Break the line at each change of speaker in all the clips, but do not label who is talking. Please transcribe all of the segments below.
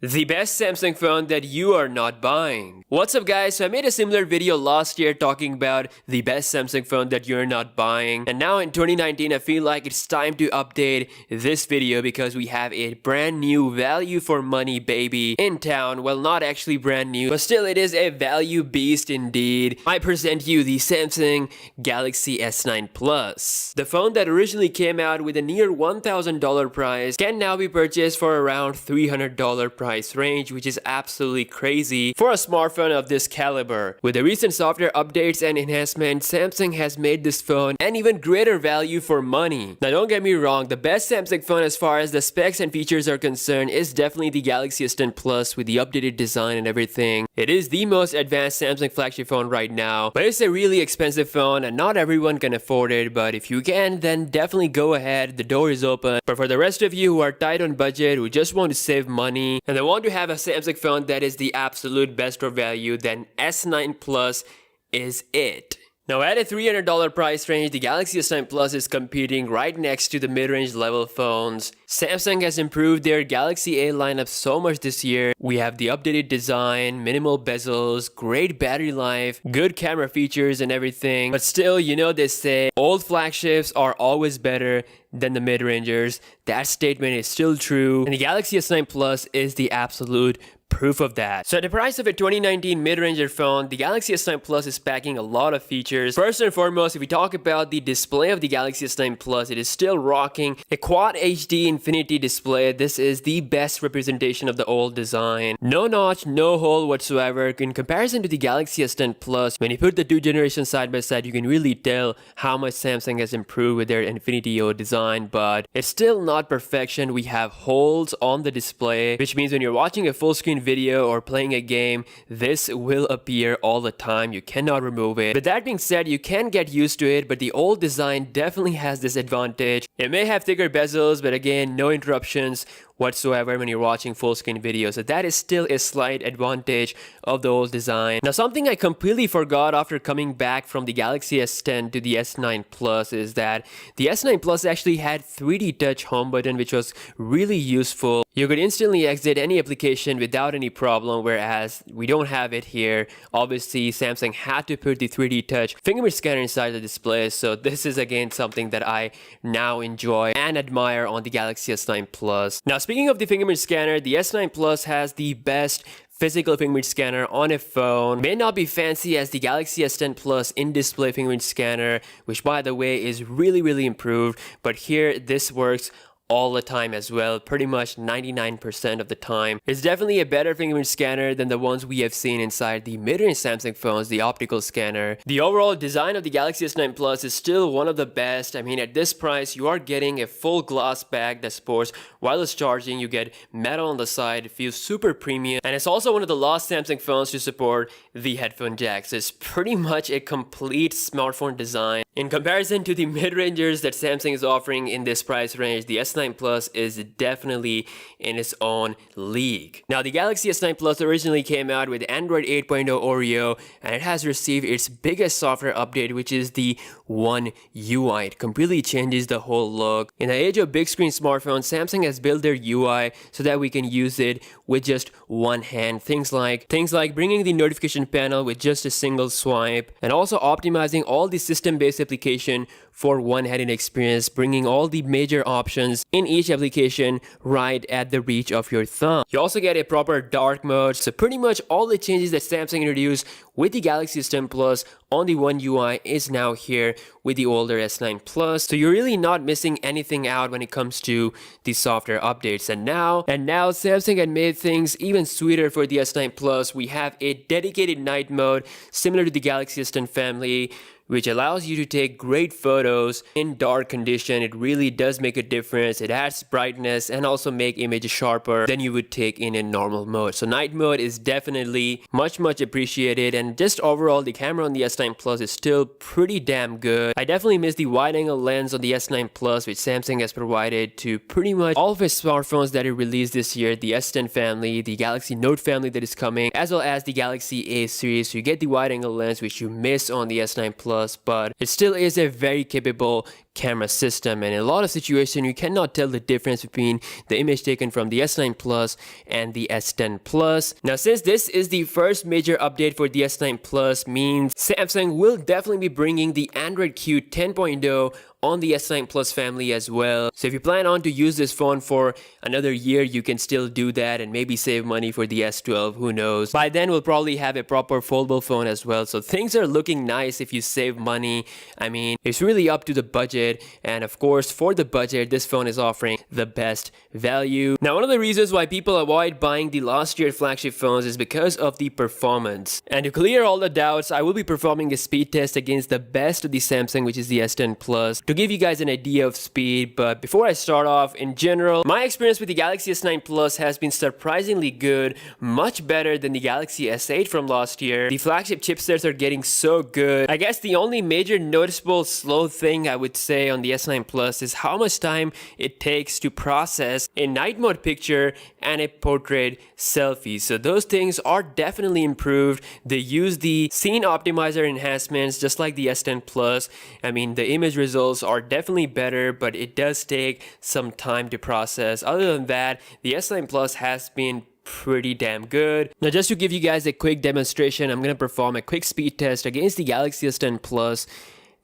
The best Samsung phone that you are not buying. What's up guys, so I made a similar video last year talking about the best Samsung phone that you're not buying. And now in 2019, I feel like it's time to update this video because we have a brand new value for money baby in town. Well, not actually brand new, but still it is a value beast indeed. I present you the Samsung Galaxy S9 Plus. The phone that originally came out with a near $1,000 price can now be purchased for around $300 price range, which is absolutely crazy for a smartphone of this caliber. With the recent software updates and enhancements, Samsung has made this phone an even greater value for money. Now don't get me wrong, the best Samsung phone as far as the specs and features are concerned is definitely the Galaxy S10 Plus with the updated design and everything. It is the most advanced Samsung flagship phone right now, but it's a really expensive phone and not everyone can afford it, but if you can, then definitely go ahead, the door is open. But for the rest of you who are tight on budget, who just want to save money, and they want to have a Samsung phone that is the absolute best for value, then S9 Plus is it. Now at a $300 price range, the Galaxy S9 Plus is competing right next to the mid-range level phones. Samsung has improved their Galaxy A lineup so much this year. We have the updated design, minimal bezels, great battery life, good camera features and everything. But still, you know they say, old flagships are always better than the mid-rangers. That statement is still true, and the Galaxy S9 Plus is the absolute proof of that. So at the price of a 2019 mid-ranger phone, the Galaxy S9 Plus is packing a lot of features. First and foremost, if we talk about the display of the Galaxy S9 Plus, it is still rocking a Quad HD Infinity display. This is the best representation of the old design. No notch, no hole whatsoever. In comparison to the Galaxy S10 Plus, when you put the two generations side by side, you can really tell how much Samsung has improved with their Infinity O design, but it's still not perfection. We have holes on the display, which means when you're watching a full screen video or playing a game, this will appear all the time. You cannot remove it. But that being said, you can get used to it, but the old design definitely has this advantage. It may have thicker bezels, but again, no interruptions whatsoever when you're watching full screen videos. So that is still a slight advantage of the old design. Now something I completely forgot after coming back from the Galaxy S10 to the S9 Plus is that the S9 Plus actually had 3D touch home button, which was really useful. You could instantly exit any application without any problem, whereas we don't have it here. Obviously, Samsung had to put the 3D touch fingerprint scanner inside the display, so this is again something that I now enjoy and admire on the Galaxy S9 Plus. Now, speaking of the fingerprint scanner, the S9 Plus has the best physical fingerprint scanner on a phone. May not be fancy as the Galaxy S10 Plus in-display fingerprint scanner, which by the way is really improved, but here this works all the time as well, pretty much 99% of the time. It's definitely a better fingerprint scanner than the ones we have seen inside the mid-range Samsung phones, the optical scanner. The overall design of the Galaxy S9 Plus is still one of the best. I mean, at this price, you are getting a full glass bag that supports wireless charging. You get metal on the side, it feels super premium, and it's also one of the last Samsung phones to support the headphone jacks. It's pretty much a complete smartphone design. In comparison to the mid-rangers that Samsung is offering in this price range, the S9 Plus is definitely in its own league. Now, the Galaxy S9 Plus originally came out with Android 8.0 Oreo, and it has received its biggest software update, which is the One UI. It completely changes the whole look. In the age of big screen smartphones, Samsung has built their UI so that we can use it with just one hand. Things like bringing the notification panel with just a single swipe, and also optimizing all the system-based application for one-handed experience, bringing all the major options in each application right at the reach of your thumb. You also get a proper dark mode, so pretty much all the changes that Samsung introduced with the Galaxy S10 Plus on the One UI is now here with the older S9 Plus, so you're really not missing anything out when it comes to the software updates. And now Samsung had made things even sweeter for the S9 Plus. We have a dedicated night mode similar to the Galaxy S10 family, which allows you to take great photos in dark condition. It really does make a difference. It adds brightness and also make images sharper than you would take in a normal mode. So night mode is definitely much appreciated, and just overall the camera on the S9 Plus is still pretty damn good. I definitely miss the wide angle lens on the S9 Plus, which Samsung has provided to pretty much all of its smartphones that it released this year, the S10 family, the Galaxy Note family that is coming, as well as the Galaxy A series. So you get the wide angle lens, which you miss on the S9 Plus. Plus, but it still is a very capable camera system, and in a lot of situations you cannot tell the difference between the image taken from the S9 Plus and the S10 Plus. Now, since this is the first major update for the S9 Plus, means Samsung will definitely be bringing the Android Q 10.0 on the S9 Plus family as well. So if you plan on to use this phone for another year, you can still do that and maybe save money for the S12, who knows. By then we'll probably have a proper foldable phone as well, so things are looking nice if you save money. I mean, it's really up to the budget, and of course for the budget this phone is offering the best value. Now, one of the reasons why people avoid buying the last year flagship phones is because of the performance. And to clear all the doubts, I will be performing a speed test against the best of the Samsung, which is the S10 Plus, to give you guys an idea of speed. But before I start off, in general, my experience with the Galaxy S9 Plus has been surprisingly good, much better than the Galaxy S8 from last year. The flagship chipsets are getting so good. I guess the only major noticeable slow thing I would say on the S9 Plus is how much time it takes to process a night mode picture and a portrait selfie. So those things are definitely improved. They use the scene optimizer enhancements just like the S10 Plus. I mean, the image results are definitely better, but it does take some time to process. Other than that, the S9 Plus has been pretty damn good. Now, just to give you guys a quick demonstration, I'm going to perform a quick speed test against the Galaxy S10 Plus,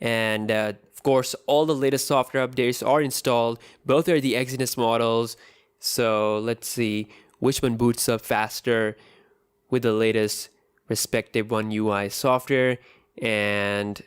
and of course all the latest software updates are installed. Both are the Exynos models, so let's see which one boots up faster with the latest respective One UI software. And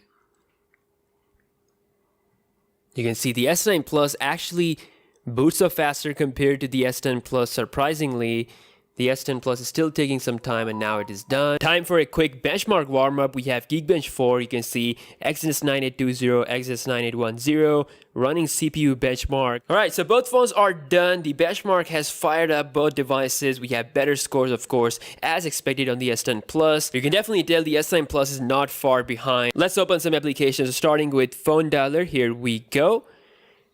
you can see the S9 Plus actually boots up faster compared to the S10 Plus. Surprisingly, the S10 Plus is still taking some time, and now it is done. Time for a quick benchmark warm-up. We have Geekbench 4. You can see Exynos 9820, Exynos 9810, running CPU benchmark. Alright, so both phones are done. The benchmark has fired up both devices. We have better scores, of course, as expected on the S10 Plus. You can definitely tell the S9 Plus is not far behind. Let's open some applications, starting with Phone Dialer. Here we go.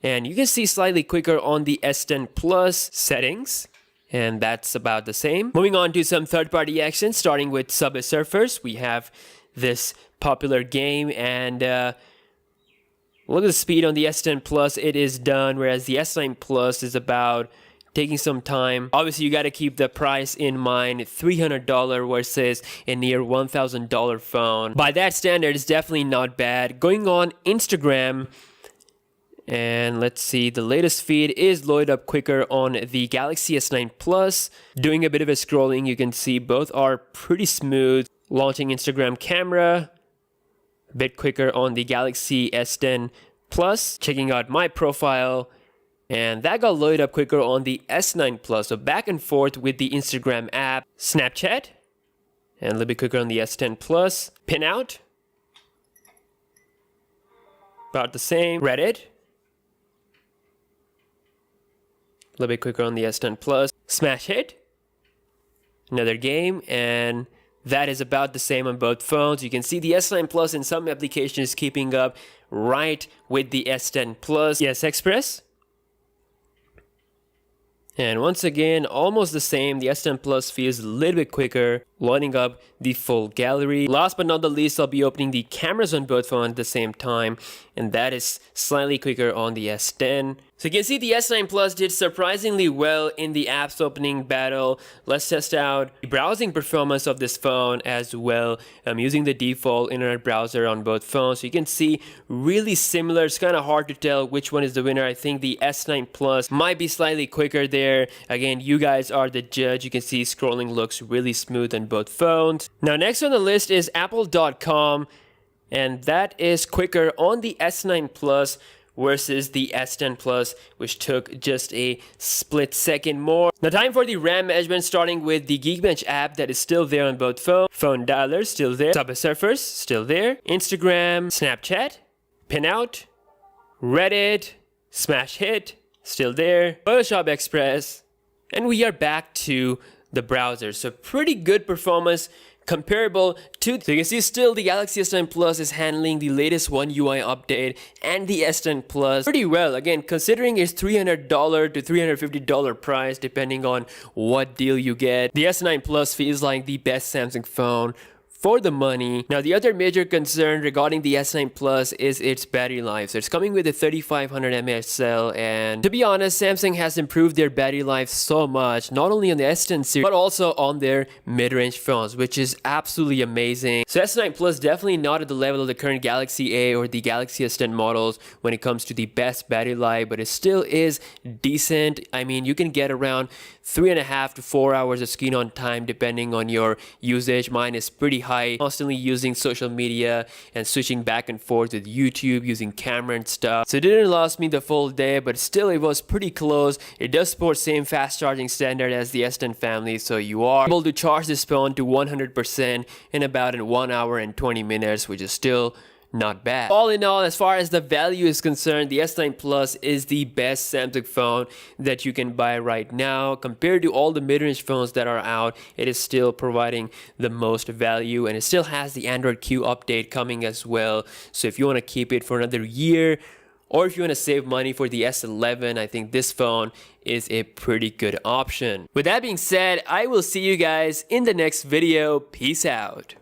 And you can see slightly quicker on the S10 Plus settings, and that's about the same. Moving on to some third-party actions, starting with Subway Surfers. We have this popular game, and look at the speed on the S10 Plus. It is done, whereas the S9 Plus is about taking some time. Obviously, you got to keep the price in mind, $300 versus a near $1,000 phone. By that standard, it's definitely not bad. Going on Instagram, and let's see, the latest feed is loaded up quicker on the Galaxy S9 Plus. Doing a bit of a scrolling, you can see both are pretty smooth. Launching Instagram camera, a bit quicker on the Galaxy S10 Plus. Checking out my profile, and that got loaded up quicker on the S9 Plus. So back and forth with the Instagram app. Snapchat, and a little bit quicker on the S10 Plus. Pinout, about the same. Reddit, a little bit quicker on the S10 Plus. Smash Hit, another game, and that is about the same on both phones. You can see the S9 Plus in some applications keeping up right with the S10 Plus. Yes Express, and once again, almost the same. The S10 Plus feels a little bit quicker, loading up the full gallery. Last but not the least, I'll be opening the cameras on both phones at the same time, and that is slightly quicker on the S10. So you can see the S9 Plus did surprisingly well in the apps opening battle. Let's test out the browsing performance of this phone as well. I'm using the default internet browser on both phones. So you can see really similar. It's kind of hard to tell which one is the winner. I think the S9 Plus might be slightly quicker there. Again, you guys are the judge. You can see scrolling looks really smooth on both phones. Now, next on the list is Apple.com, and that is quicker on the S9 Plus versus the S10 Plus, which took just a split second more. Now, time for the RAM management, starting with the Geekbench app that is still there on both phones. Phone Dialer, still there. Subway Surfers, still there. Instagram, Snapchat, Pinout, Reddit, Smash Hit, still there. Photoshop Express, and we are back to the browser. So pretty good performance comparable to, so you can see still the Galaxy S10 Plus is handling the latest One UI update and the S10 Plus pretty well. Again, considering its $300 to $350 price depending on what deal you get, the S9 Plus feels like the best Samsung phone for the money. Now, the other major concern regarding the S9 Plus is its battery life. So it's coming with a 3500 mAh cell, and to be honest, Samsung has improved their battery life so much, not only on the S10 series, but also on their mid-range phones, which is absolutely amazing. So S9 Plus definitely not at the level of the current Galaxy A or the Galaxy S10 models when it comes to the best battery life, but it still is decent. I mean, you can get around 3.5 to 4 hours of screen on time depending on your usage. Mine is pretty high, constantly using social media and switching back and forth with YouTube, using camera and stuff. So it didn't last me the full day, but still it was pretty close. It does support same fast charging standard as the S10 family, so you are able to charge this phone to 100% in about 1 hour and 20 minutes, which is still not bad. All in all, as far as the value is concerned, the S9 Plus is the best Samsung phone that you can buy right now. Compared to all the mid-range phones that are out, it is still providing the most value, and it still has the Android Q update coming as well. So if you want to keep it for another year, or if you want to save money for the S11, I think this phone is a pretty good option. With that being said, I will see you guys in the next video. Peace out.